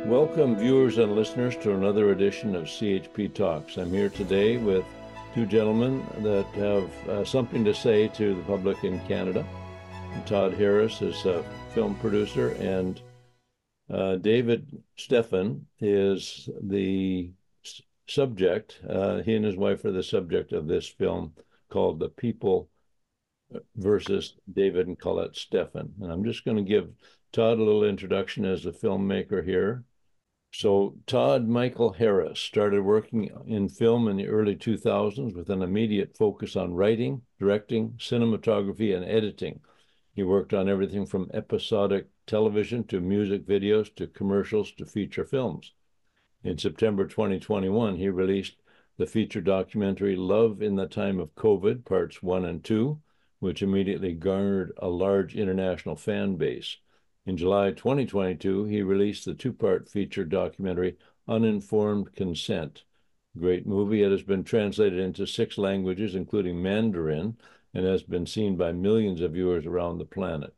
Welcome, viewers and listeners, to another edition of CHP Talks. I'm here today with two gentlemen that have something to say to the public in Canada. Todd Harris is a film producer, and David Stephan is the subject. He and his wife are the subject of this film called The People versus David and Collet Stephan. And I'm just going to give Todd a little introduction as a filmmaker here. So Todd Michael Harris started working in film in the early 2000s with an immediate focus on writing, directing, cinematography, and editing. He worked on everything from episodic television to music videos to commercials to feature films. In September 2021, he released the feature documentary Love in the Time of COVID, Parts 1 and 2, which immediately garnered a large international fan base. In July 2022, he released the two-part feature documentary Uninformed Consent. Great movie. It has been translated into 6 languages, including Mandarin, and has been seen by millions of viewers around the planet.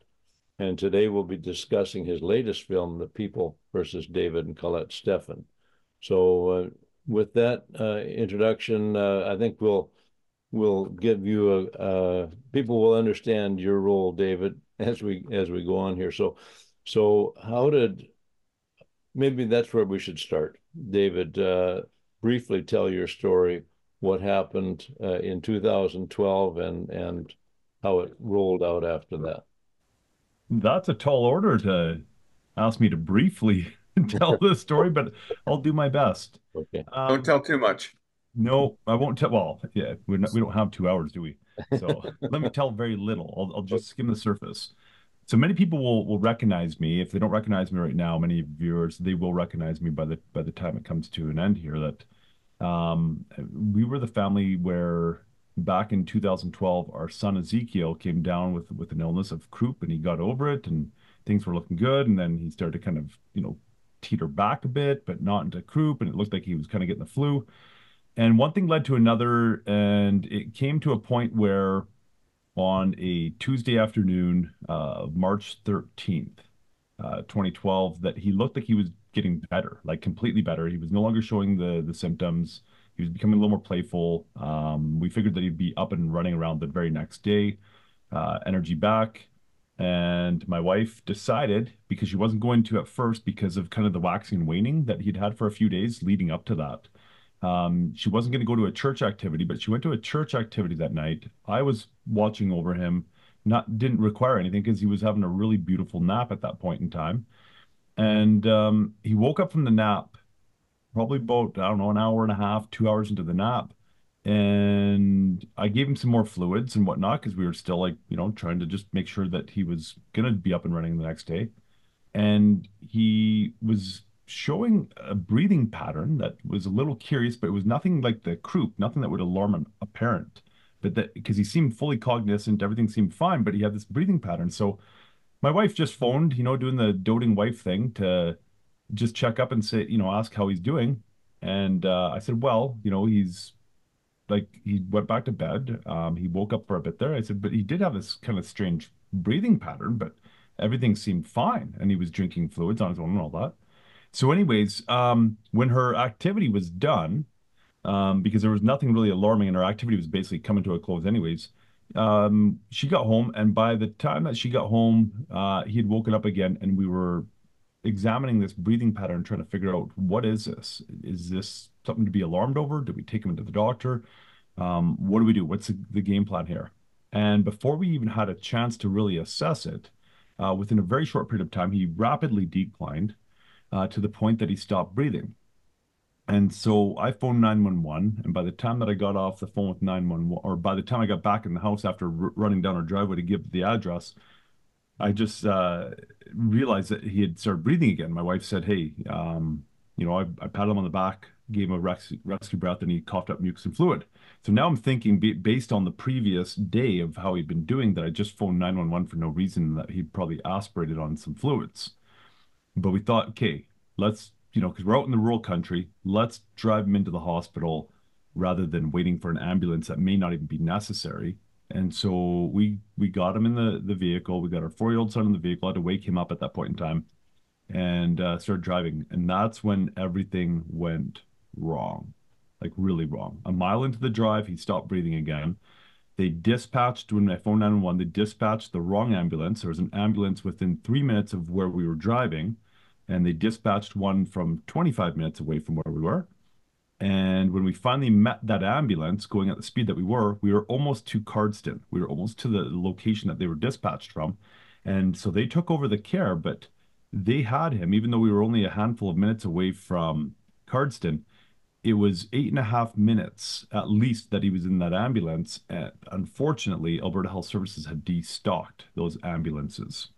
And today we'll be discussing his latest film, The People versus David and Collet Stephan. So with that introduction, I think we'll give you people will understand your role, David, as we go on here. So how did maybe that's where we should start. David, briefly tell your story, what happened in 2012 and how it rolled out after that. That's a tall order to ask me to briefly tell this story, but I'll do my best. Okay. Don't Um, tell too much. no, I won't tell. Well, yeah, we don't have 2 hours, do we? So let me tell very little. I'll just skim the surface. So many people will recognize me. If they don't recognize me right now, many viewers, they will recognize me by the time it comes to an end here. We were the family where back in 2012, our son Ezekiel came down with an illness of croup, and he got over it, and things were looking good. And then he started to kind of, teeter back a bit, but not into croup, and it looked like he was kind of getting the flu. And one thing led to another, and it came to a point where on a Tuesday afternoon of March 13th, 2012, that he looked like he was getting better, like completely better. He was no longer showing the symptoms. He was becoming a little more playful. We figured that he'd be up and running around the very next day, energy back. And my wife decided, because she wasn't going to at first because of kind of the waxing and waning that he'd had for a few days leading up to that. She wasn't going to go to a church activity, but she went to a church activity that night. I was watching over him, not didn't require anything because he was having a really beautiful nap at that point in time. And he woke up from the nap, probably about, I don't know, an hour and a half, 2 hours into the nap. And I gave him some more fluids and whatnot because we were still like, trying to just make sure that he was going to be up and running the next day. And he was showing a breathing pattern that was a little curious, but it was nothing like the croup, nothing that would alarm a parent. But that because he seemed fully cognizant, everything seemed fine, but he had this breathing pattern. So my wife just phoned, doing the doting wife thing to just check up and say, ask how he's doing. And I said, well, he's like, he went back to bed. He woke up for a bit there. I said, but he did have this kind of strange breathing pattern, but everything seemed fine. And he was drinking fluids on his own and all that. So, anyways, when her activity was done, because there was nothing really alarming and her activity was basically coming to a close anyways, she got home. And by the time that she got home, he had woken up again and we were examining this breathing pattern, trying to figure out what is this? Is this something to be alarmed over? Do we take him into the doctor? What do we do? What's the game plan here? And before we even had a chance to really assess it, within a very short period of time, he rapidly declined to the point that he stopped breathing. And so I phoned 911, and by the time that I got off the phone with 911, or by the time I got back in the house after running down our driveway to give the address, I just realized that he had started breathing again. My wife said, "Hey, I patted him on the back, gave him a rescue breath, and he coughed up mucus and fluid." So now I'm thinking, based on the previous day of how he'd been doing, that I just phoned 911 for no reason, that he'd probably aspirated on some fluids. But we thought, okay, let's, because we're out in the rural country, let's drive him into the hospital rather than waiting for an ambulance that may not even be necessary. And so we got him in the vehicle. We got our 4-year-old son in the vehicle. I had to wake him up at that point in time. and started driving. And that's when everything went wrong, like really wrong. A mile into the drive, he stopped breathing again. They dispatched, when I phoned 911, they dispatched the wrong ambulance. There was an ambulance within 3 minutes of where we were driving, and they dispatched one from 25 minutes away from where we were. And when we finally met that ambulance going at the speed that we were almost to Cardston. We were almost to the location that they were dispatched from. And so they took over the care, but they had him, even though we were only a handful of minutes away from Cardston. It was 8.5 minutes at least that he was in that ambulance. And unfortunately, Alberta Health Services had destocked those ambulances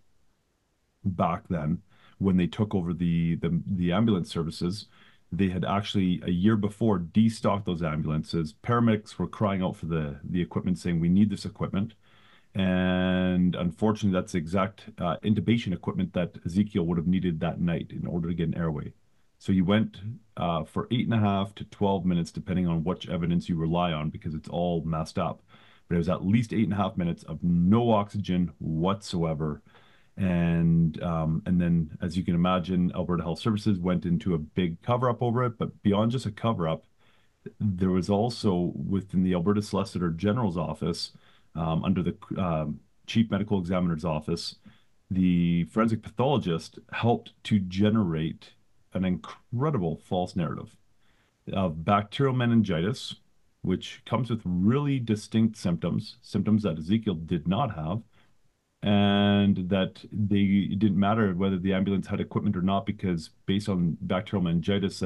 back then when they took over the ambulance services. They had actually a year before destocked those ambulances. Paramedics were crying out for the equipment, saying we need this equipment. And unfortunately, that's the exact intubation equipment that Ezekiel would have needed that night in order to get an airway. So you went for 8.5 to 12 minutes, depending on which evidence you rely on, because it's all messed up. But it was at least 8.5 minutes of no oxygen whatsoever. And then, as you can imagine, Alberta Health Services went into a big cover up over it. But beyond just a cover up, there was also within the Alberta Solicitor General's office, under the Chief Medical Examiner's office, the forensic pathologist helped to generate an incredible false narrative of bacterial meningitis, which comes with really distinct symptoms, symptoms that Ezekiel did not have, and that it didn't matter whether the ambulance had equipment or not, because based on bacterial meningitis,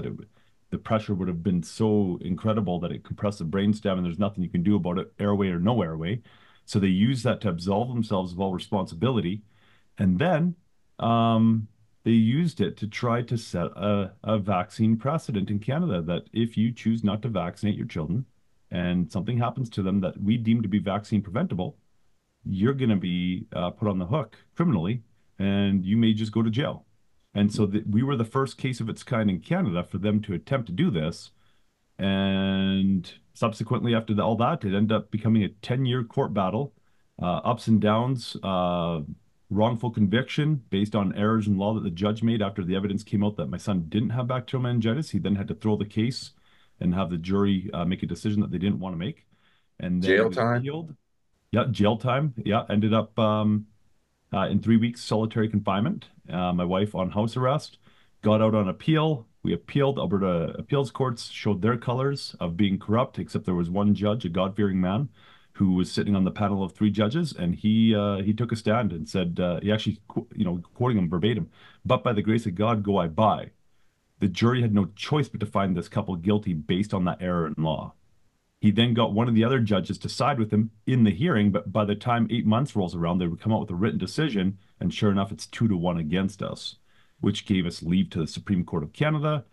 the pressure would have been so incredible that it compressed the brainstem, and there's nothing you can do about it, airway or no airway. So they use that to absolve themselves of all responsibility, and then they used it to try to set a vaccine precedent in Canada that if you choose not to vaccinate your children and something happens to them that we deem to be vaccine preventable, you're going to be put on the hook criminally, and you may just go to jail. And so we were the first case of its kind in Canada for them to attempt to do this. And subsequently, after all that, it ended up becoming a 10-year court battle, ups and downs, wrongful conviction based on errors in law that the judge made after the evidence came out that my son didn't have bacterial meningitis. He then had to throw the case and have the jury make a decision that they didn't want to make. And then it Jail was time? appealed. Yeah, jail time. Yeah, ended up in 3 weeks solitary confinement. My wife on house arrest, got out on appeal. We appealed. Alberta appeals courts showed their colors of being corrupt, except there was one judge, a God-fearing man, who was sitting on the panel of three judges, and he took a stand and said, he actually, quoting him verbatim, "But by the grace of God go I by." The jury had no choice but to find this couple guilty based on that error in law. He then got one of the other judges to side with him in the hearing, but by the time 8 months rolls around, they would come out with a written decision, and sure enough, it's 2-1 against us, which gave us leave to the Supreme Court of Canada,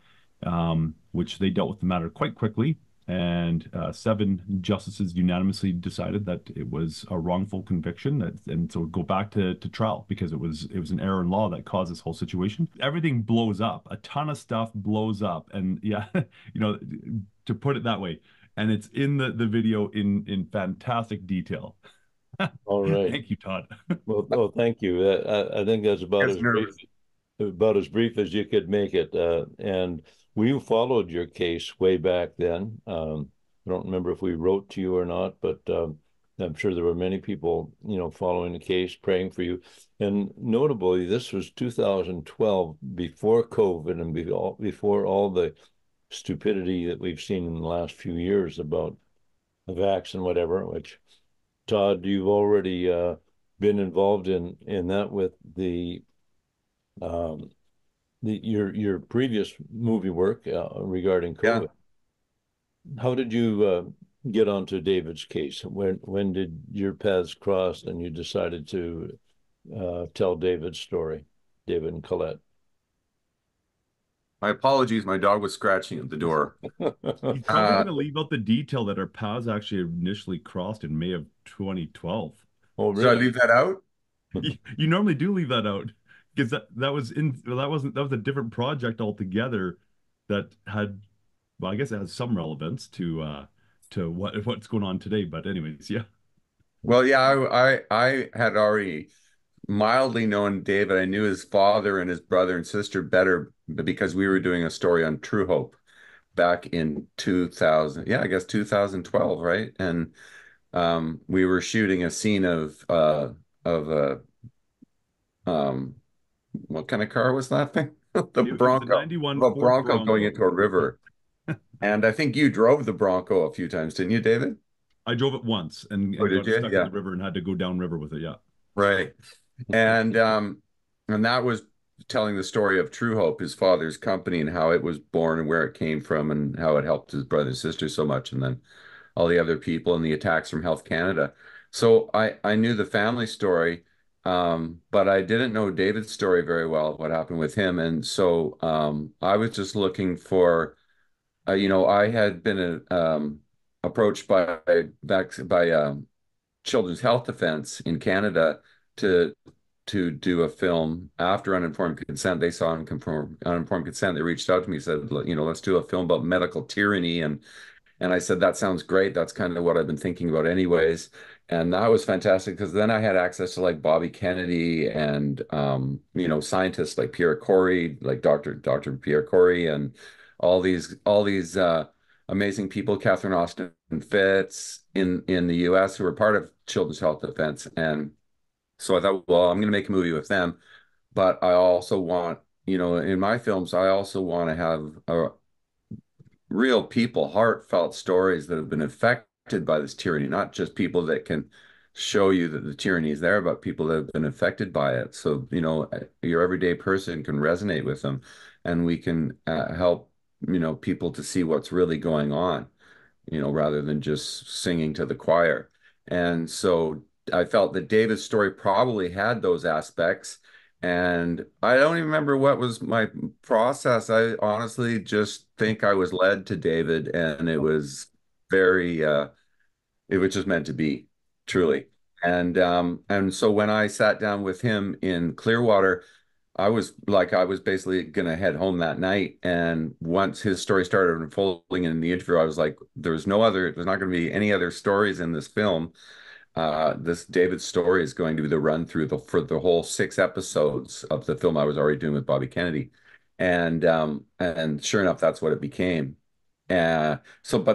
which they dealt with the matter quite quickly, and 7 justices unanimously decided that it was a wrongful conviction, and so go back to trial because it was an error in law that caused this whole situation. Everything blows up, a ton of stuff blows up, and yeah, to put it that way. And it's in the video in fantastic detail. All right. Thank you, Todd. Well, thank you. I think that's Gets nervous. about as brief as you could make it. And we followed your case way back then. I don't remember if we wrote to you or not, but I'm sure there were many people, following the case, praying for you. And notably, this was 2012, before COVID and before all the stupidity that we've seen in the last few years about the vax and whatever, which, Todd, you've already been involved in that with um, your previous movie work regarding Yeah. COVID. How did you get onto David's case? When did your paths cross and you decided to tell David's story, David and Colette? My apologies. My dog was scratching at the door. He's probably Uh, going to leave out the detail that our paths actually initially crossed in May of 2012. Oh, should I really? leave that out? You normally do leave that out because that was a different project altogether that had, well, I guess it has some relevance to what's going on today. But anyways, yeah. Well, yeah, I had already mildly known David. I knew his father and his brother and sister better because we were doing a story on True Hope back in 2000. Yeah, I guess 2012, right? And we were shooting a scene of a um what kind of car was that thing? The It was a Bronco. 91 The Ford Bronco going Bronco. into a river. And I think you drove the Bronco a few times, didn't you, David? I drove it once Oh, and did got you? stuck in Yeah. the river and had to go downriver with it. Yeah. Right. And and that was telling the story of True Hope, his father's company, and how it was born and where it came from and how it helped his brother and sister so much, and then all the other people and the attacks from Health Canada. So I knew the family story, but I didn't know David's story very well, what happened with him. And so I was just looking for, I had been approached by Children's Health Defense in Canada to do a film after Uninformed Consent. They saw Uninformed Consent. They reached out to me, said, let's do a film about medical tyranny. And I said, that sounds great. That's kind of what I've been thinking about anyways. And that was fantastic because then I had access to like Bobby Kennedy and scientists like Pierre Corey, like Dr. Pierre Corey, and all these amazing people, Catherine Austin Fitz in the US, who were part of Children's Health Defense. And so I thought, well, I'm going to make a movie with them, but I also want, in my films, I also want to have real people, heartfelt stories that have been affected by this tyranny, not just people that can show you that the tyranny is there, but people that have been affected by it. So, your everyday person can resonate with them, and we can help, people to see what's really going on, rather than just singing to the choir. And so I felt that David's story probably had those aspects. And I don't even remember what was my process. I honestly just think I was led to David, and it was very, it was just meant to be, truly. And so when I sat down with him in Clearwater, I was basically gonna head home that night. And once his story started unfolding in the interview, I was like, there's not gonna be any other stories in this film. This David's story is going to be the run through for the whole 6 episodes of the film I was already doing with Bobby Kennedy. And sure enough, that's what it became. But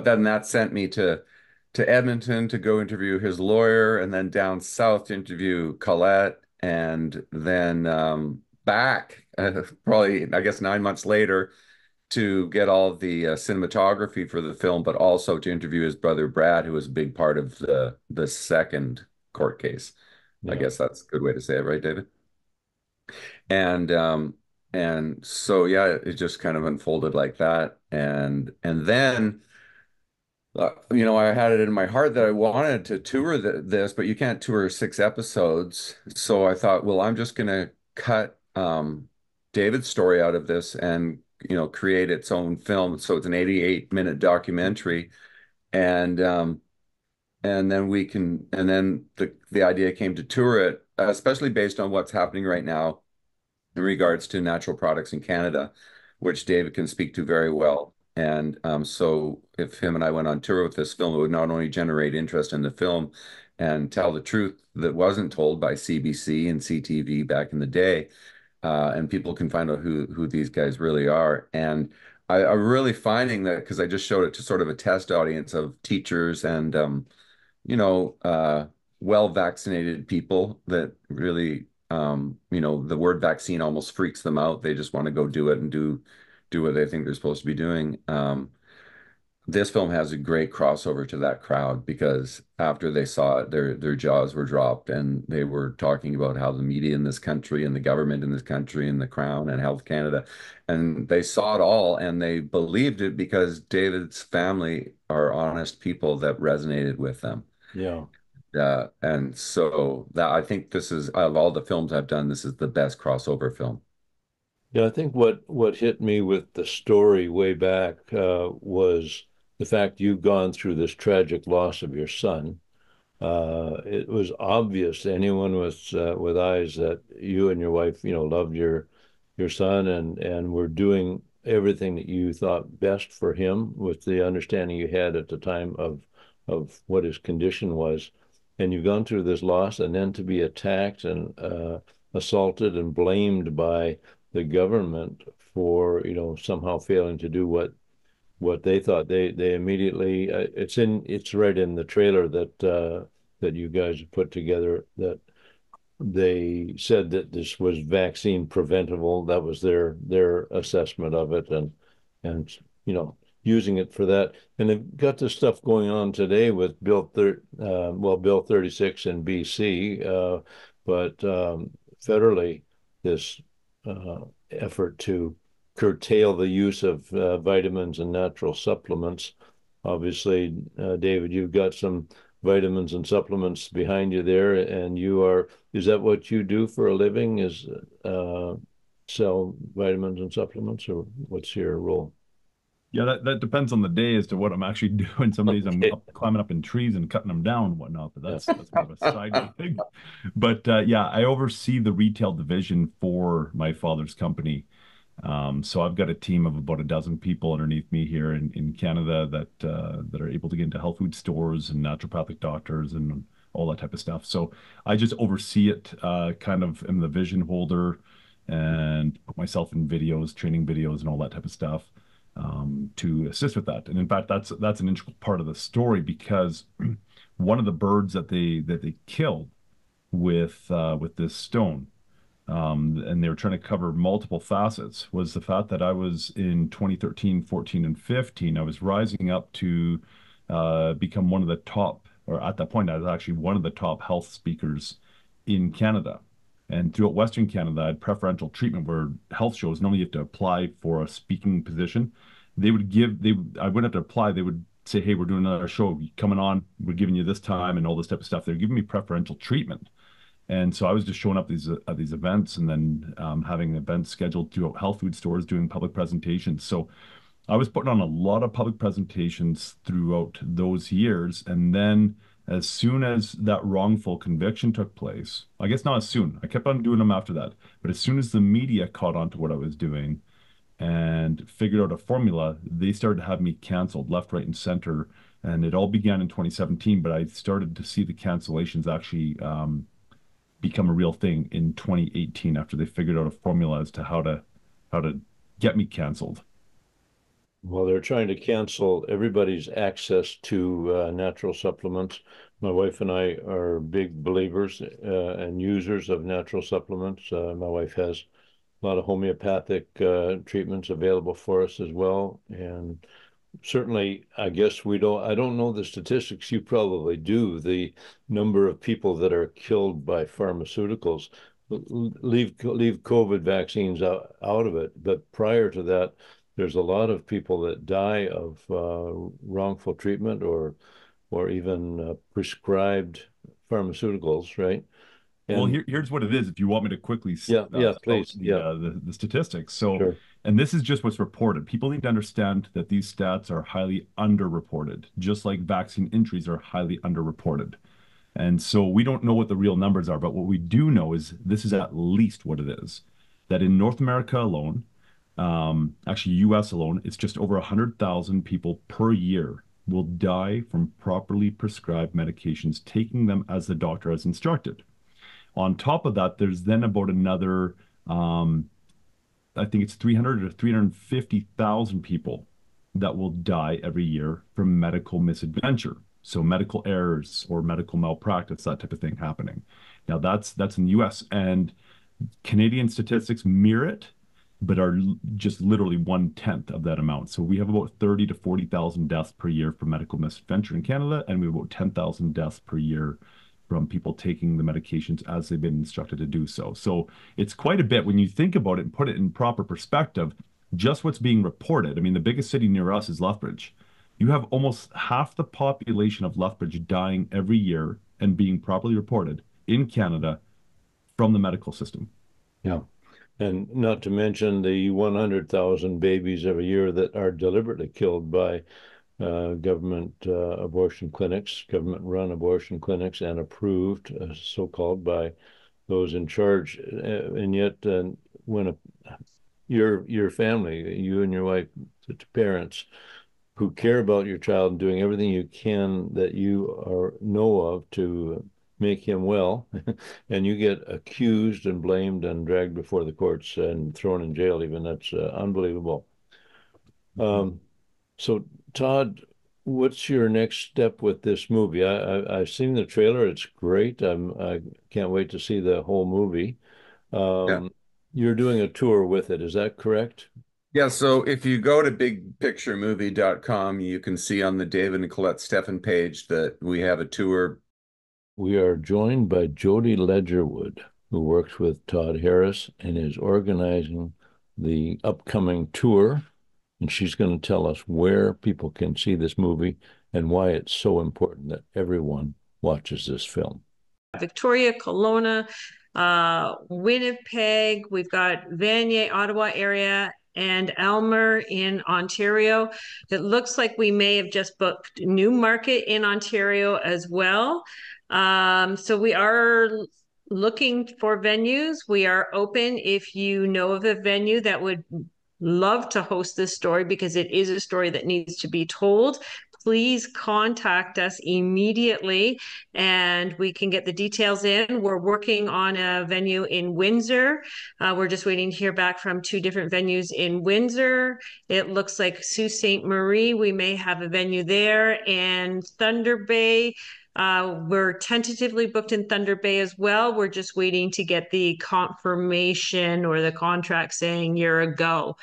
then that sent me to Edmonton to go interview his lawyer, and then down south to interview Collet, and then back probably I guess 9 months later to get all of the cinematography for the film, but also to interview his brother Brad, who was a big part of the second court case. I Yeah. guess that's a good way to say it, right, David? And and so yeah, it just kind of unfolded like that. And then I had it in my heart that I wanted to tour this, but you can't tour 6 episodes. So I thought, well, I'm just going to cut David's story out of this and, create its own film. So it's an 88-minute documentary. And and then the idea came to tour it, especially based on what's happening right now in regards to natural products in Canada, which David can speak to very well. And so if him and I went on tour with this film, it would not only generate interest in the film and tell the truth that wasn't told by CBC and CTV back in the day, and people can find out who these guys really are. And I'm really finding that because I just showed it to sort of a test audience of teachers and you know, uh, well vaccinated people that really, the word vaccine almost freaks them out. They just want to go do it and do what they think they're supposed to be doing. This film has a great crossover to that crowd because after they saw it, their jaws were dropped, and they were talking about how the media in this country and the government in this country and the Crown and Health Canada, and they saw it all and they believed it because David's family are honest people that resonated with them. Yeah. And so that I think this is of all the films I've done, this is the best crossover film. Yeah, I think what hit me with the story way back was the fact you've gone through this tragic loss of your son. It was obvious to anyone with eyes that you and your wife, loved your son and were doing everything that you thought best for him with the understanding you had at the time of what his condition was. and you've gone through this loss, and then to be attacked and assaulted and blamed by the government for, somehow failing to do what they thought. They immediately, it's right in the trailer that you guys put together, that they said that this was vaccine preventable. That was their assessment of it, and using it for that. And they've got this stuff going on today with Bill 36 in BC, but federally, this effort to curtail the use of vitamins and natural supplements. Obviously, David, you've got some vitamins and supplements behind you there, and is that what you do for a living, is sell vitamins and supplements, or what's your role? Yeah, that depends on the day as to what I'm actually doing. Some days I'm Okay. climbing up in trees and cutting them down and whatnot, but Yeah. that's more of a side gig. But yeah, I oversee the retail division for my father's company. So I've got a team of about a dozen people underneath me here in Canada that are able to get into health food stores and naturopathic doctors and all that type of stuff. So I just oversee it, kind of am the vision holder and put myself in videos, training videos, and all that type of stuff, to assist with that. And in fact, that's an integral part of the story because one of the birds that they killed with this stone, and they were trying to cover multiple facets, was the fact that I was in 2013, 14, and 15. I was rising up to become one of the top, or at that point, I was actually one of the top health speakers in Canada. And throughout Western Canada, I had preferential treatment where health shows, normally you have to apply for a speaking position. I wouldn't have to apply. They would say, hey, we're doing another show coming on. We're giving you this time and all this type of stuff. They're giving me preferential treatment. And so I was just showing up at these events and then having events scheduled throughout health food stores, doing public presentations. So I was putting on a lot of public presentations throughout those years. And then as soon as that wrongful conviction took place, I guess not as soon, I kept on doing them after that. But as soon as the media caught on to what I was doing and figured out a formula, they started to have me canceled left, right, and center. And it all began in 2017, but I started to see the cancellations actually become a real thing in 2018 after they figured out a formula as to how to get me canceled. Well, they're trying to cancel everybody's access to natural supplements. My wife and I are big believers and users of natural supplements. My wife has a lot of homeopathic treatments available for us as well. And certainly, I guess I don't know the statistics. You probably do. The number of people that are killed by pharmaceuticals. Leave COVID vaccines out of it. But prior to that, there's a lot of people that die of wrongful treatment or even prescribed pharmaceuticals, right? Well, And here's what it is. If you want me to quickly yeah, yeah, spout please. Yeah, the statistics. So, sure. and this is just what's reported. People need to understand that these stats are highly underreported, just like vaccine injuries are highly underreported. And so we don't know what the real numbers are, but what we do know is this is at least what it is. That in North America alone, actually US alone, it's just over 100,000 people per year will die from properly prescribed medications, taking them as the doctor has instructed. On top of that, there's then about another, I think it's 300 or 350,000 people that will die every year from medical misadventure. So medical errors or medical malpractice, that type of thing happening. Now that's in the US, and Canadian statistics mirror it, but are just literally 1/10 of that amount. So we have about 30 to 40,000 deaths per year from medical misadventure in Canada, and we have about 10,000 deaths per year from people taking the medications as they've been instructed to do so. So it's quite a bit when you think about it and put it in proper perspective, just what's being reported. I mean, the biggest city near us is Lethbridge. You have almost half the population of Lethbridge dying every year and being properly reported in Canada from the medical system. Yeah. And not to mention the 100,000 babies every year that are deliberately killed by government abortion clinics, government-run abortion clinics, and approved, so-called, by those in charge. And yet, when your family, you and your wife, the parents, who care about your child and doing everything you can that know of to make him well, and you get accused and blamed and dragged before the courts and thrown in jail even. That's unbelievable. So, Todd, what's your next step with this movie? I've seen the trailer. It's great. I can't wait to see the whole movie. Yeah. You're doing a tour with it. Is that correct? Yeah, so if you go to bigpicturemovie.com, you can see on the David and Collet Stephan page that we have a tour. We are joined by Jody Ledgerwood, who works with Todd Harris and is organizing the upcoming tour. And she's going to tell us where people can see this movie and why it's so important that everyone watches this film. Victoria, Kelowna, Winnipeg, we've got Vanier, Ottawa area, and Elmer in Ontario. It looks like we may have just booked Newmarket in Ontario as well. So we are looking for venues. We are open if you know of a venue that would love to host this story, because it is a story that needs to be told. Please contact us immediately and we can get the details in. We're working on a venue in Windsor. We're just waiting to hear back from 2 different venues in Windsor. It looks like Sault Ste. Marie, we may have a venue there, and Thunder Bay. We're tentatively booked in Thunder Bay as well. We're just waiting to get the confirmation or the contract saying you're a go.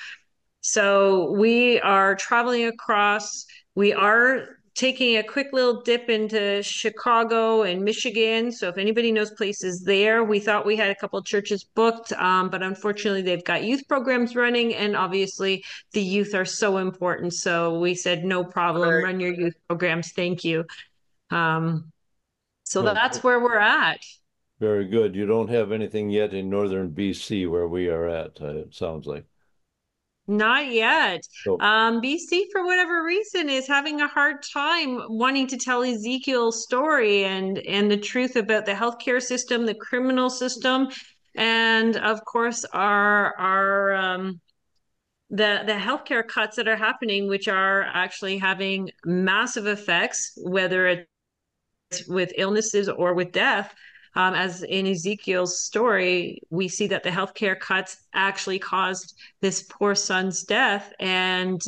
So we are traveling across. We are taking a quick little dip into Chicago and Michigan. So if anybody knows places there, we thought we had a couple of churches booked, but unfortunately they've got youth programs running, and obviously the youth are so important. So we said, no problem, run your youth programs. Thank you. So that's where we're at. Very good. You don't have anything yet in northern BC where we are at, it sounds like. Not yet. So, BC, for whatever reason, is having a hard time wanting to tell Ezekiel's story and the truth about the healthcare system, the criminal system, and of course the healthcare cuts that are happening, which are actually having massive effects, whether it's with illnesses or with death. As in Ezekiel's story, we see that the healthcare cuts actually caused this poor son's death. And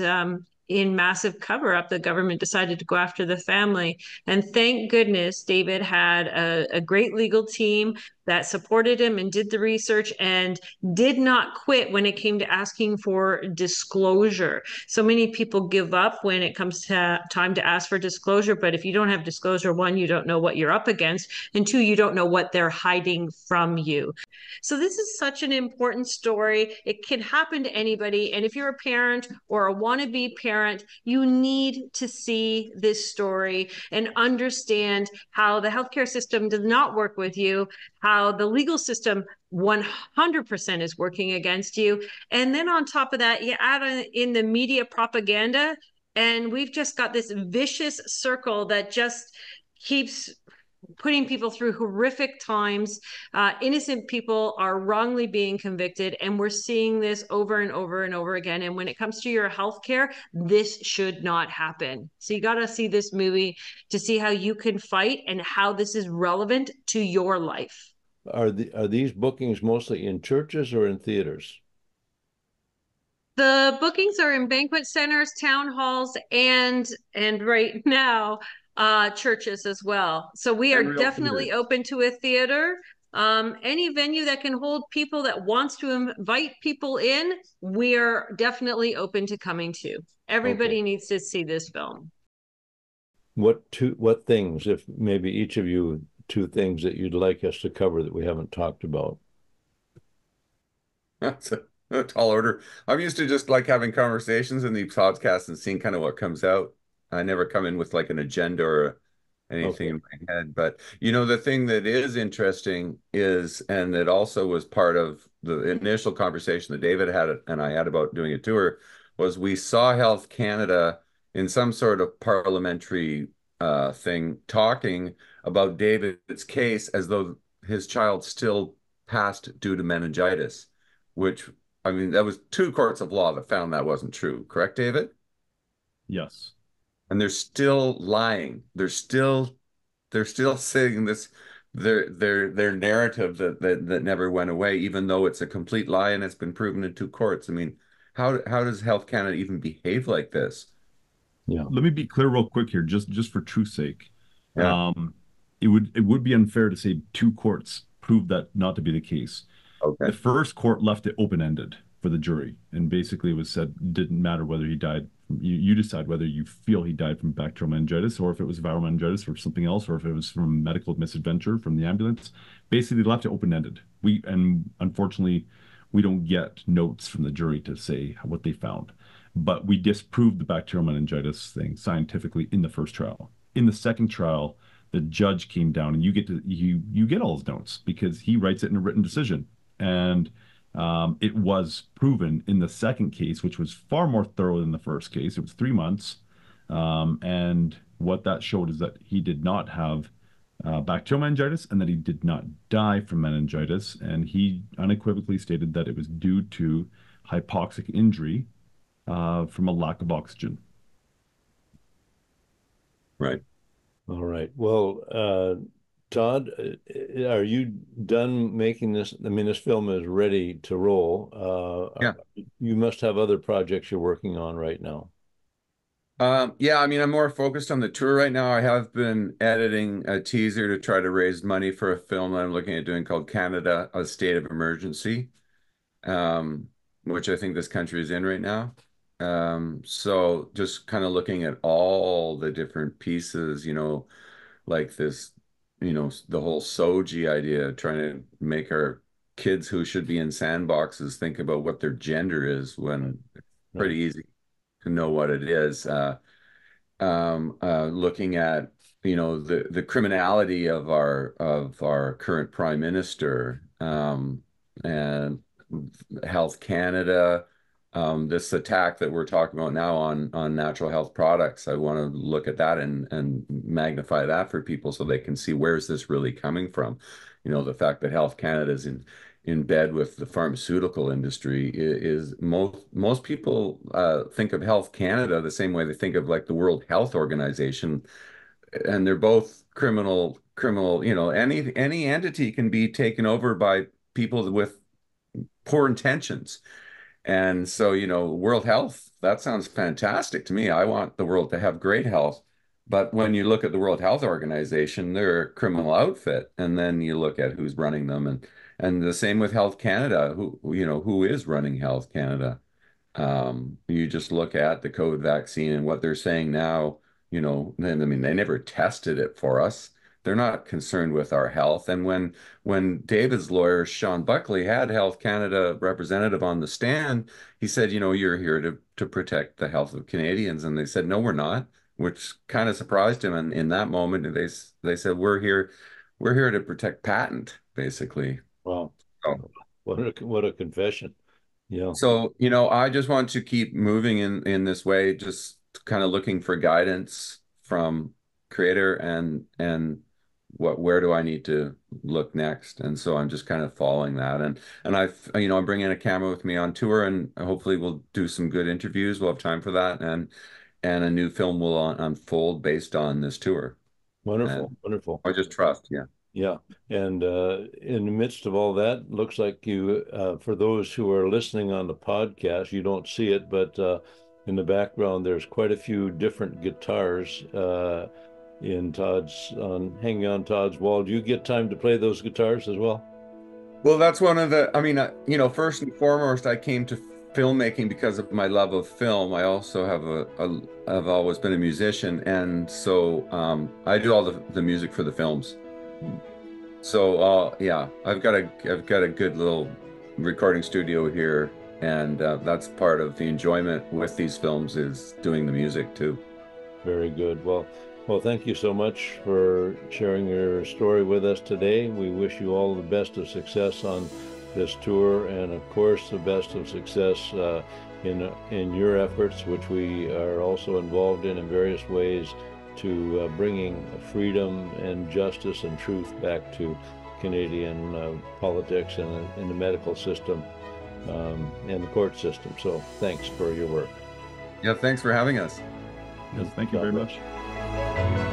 in massive cover up, the government decided to go after the family. And thank goodness David had a great legal team that supported him and did the research and did not quit when it came to asking for disclosure. So many people give up when it comes to time to ask for disclosure. But if you don't have disclosure, 1, you don't know what you're up against, and 2, you don't know what they're hiding from you. So this is such an important story. It can happen to anybody. And if you're a parent or a wannabe parent, you need to see this story and understand how the healthcare system does not work with you, how the legal system 100% is working against you. And then on top of that, you add in the media propaganda, and we've just got this vicious circle that just keeps putting people through horrific times. Innocent people are wrongly being convicted, and we're seeing this over and over and over again. And when it comes to your healthcare, this should not happen. So you got to see this movie to see how you can fight and how this is relevant to your life. Are these bookings mostly in churches or in theaters? The bookings are in banquet centers, town halls, and right now, churches as well. So we are definitely open to a theater. Any venue that can hold people, that wants to invite people in, we are definitely open to coming to. Everybody needs to see this film. What things, if maybe each of you, 2 things that you'd like us to cover that we haven't talked about? That's a tall order. I'm used to just like having conversations in these podcasts and seeing kind of what comes out. I never come in with like an agenda or anything in my head. But the thing that is interesting is, and it also was part of the initial conversation that David had and I had about doing a tour, was we saw Health Canada in some sort of parliamentary thing talking about David's case as though his child still passed due to meningitis, which, I mean, that was 2 courts of law that found that wasn't true. Correct, David? Yes. And they're still lying. They're still saying this, their narrative that never went away, even though it's a complete lie and it's been proven in two courts. I mean, how does Health Canada even behave like this? Yeah. Let me be clear real quick here, just for truth's sake. Yeah. Um, it would be unfair to say two courts proved that not to be the case. The Okay. first court left it open-ended for the jury, and basically it was said it didn't matter whether he died. You decide whether you feel he died from bacterial meningitis, or if it was viral meningitis, or something else, or if it was from medical misadventure from the ambulance. Basically, they left it open-ended. And unfortunately, we don't get notes from the jury to say what they found, but we disproved the bacterial meningitis thing scientifically in the first trial. In the second trial, the judge came down, and you get all his notes because he writes it in a written decision. And it was proven in the second case, which was far more thorough than the first case. It was 3 months. And what that showed is that he did not have bacterial meningitis and that he did not die from meningitis. And he unequivocally stated that it was due to hypoxic injury from a lack of oxygen. Right. All right. Well, Todd, are you done making this? I mean, this film is ready to roll. Yeah. You must have other projects you're working on right now. Yeah, I mean, I'm more focused on the tour right now. I have been editing a teaser to try to raise money for a film that I'm looking at doing called Canada, A State of Emergency, um, which I think this country is in right now. So just kind of looking at all the different pieces, like this, the whole Soji idea, trying to make our kids who should be in sandboxes think about what their gender is when it's Right. pretty easy to know what it is. Looking at the criminality of our current prime minister, and Health Canada, this attack that we're talking about now on natural health products. I want to look at that and magnify that for people so they can see where's this really coming from. The fact that Health Canada is in bed with the pharmaceutical industry is most people think of Health Canada the same way they think of like the World Health Organization, and they're both criminal. Any entity can be taken over by people with poor intentions. And so, World Health, that sounds fantastic to me. I want the world to have great health. But when you look at the World Health Organization, they're a criminal outfit. And then you look at who's running them, and the same with Health Canada, who is running Health Canada. You just look at the COVID vaccine and what they're saying now, I mean, they never tested it for us. They're not concerned with our health. And when David's lawyer, Sean Buckley, had Health Canada representative on the stand, he said, you're here to protect the health of Canadians. And they said, no, we're not, which kind of surprised him. And in that moment, they said, we're here to protect patent, basically. Wow. So, What a confession. Yeah. So, I just want to keep moving in this way, just kind of looking for guidance from creator and where do I need to look next? And so I'm just kind of following that. And I'm bringing a camera with me on tour, and hopefully we'll do some good interviews. We'll have time for that, and a new film will unfold based on this tour. Wonderful. And Wonderful. I just trust, yeah. Yeah. And in the midst of all that, looks like you, for those who are listening on the podcast, you don't see it, but in the background, there's quite a few different guitars hanging on Todd's wall. Do you get time to play those guitars as well? Well, that's one of the, I mean, first and foremost, I came to filmmaking because of my love of film. I also I've always been a musician, and so I do all the music for the films. So yeah, I've got a good little recording studio here, and that's part of the enjoyment with these films is doing the music too. Very good. Well, thank you so much for sharing your story with us today. We wish you all the best of success on this tour, and of course, the best of success in your efforts, which we are also involved in various ways, to bringing freedom and justice and truth back to Canadian politics and in the medical system and the court system. So thanks for your work. Yeah, thanks for having us. Yes, thank you very much.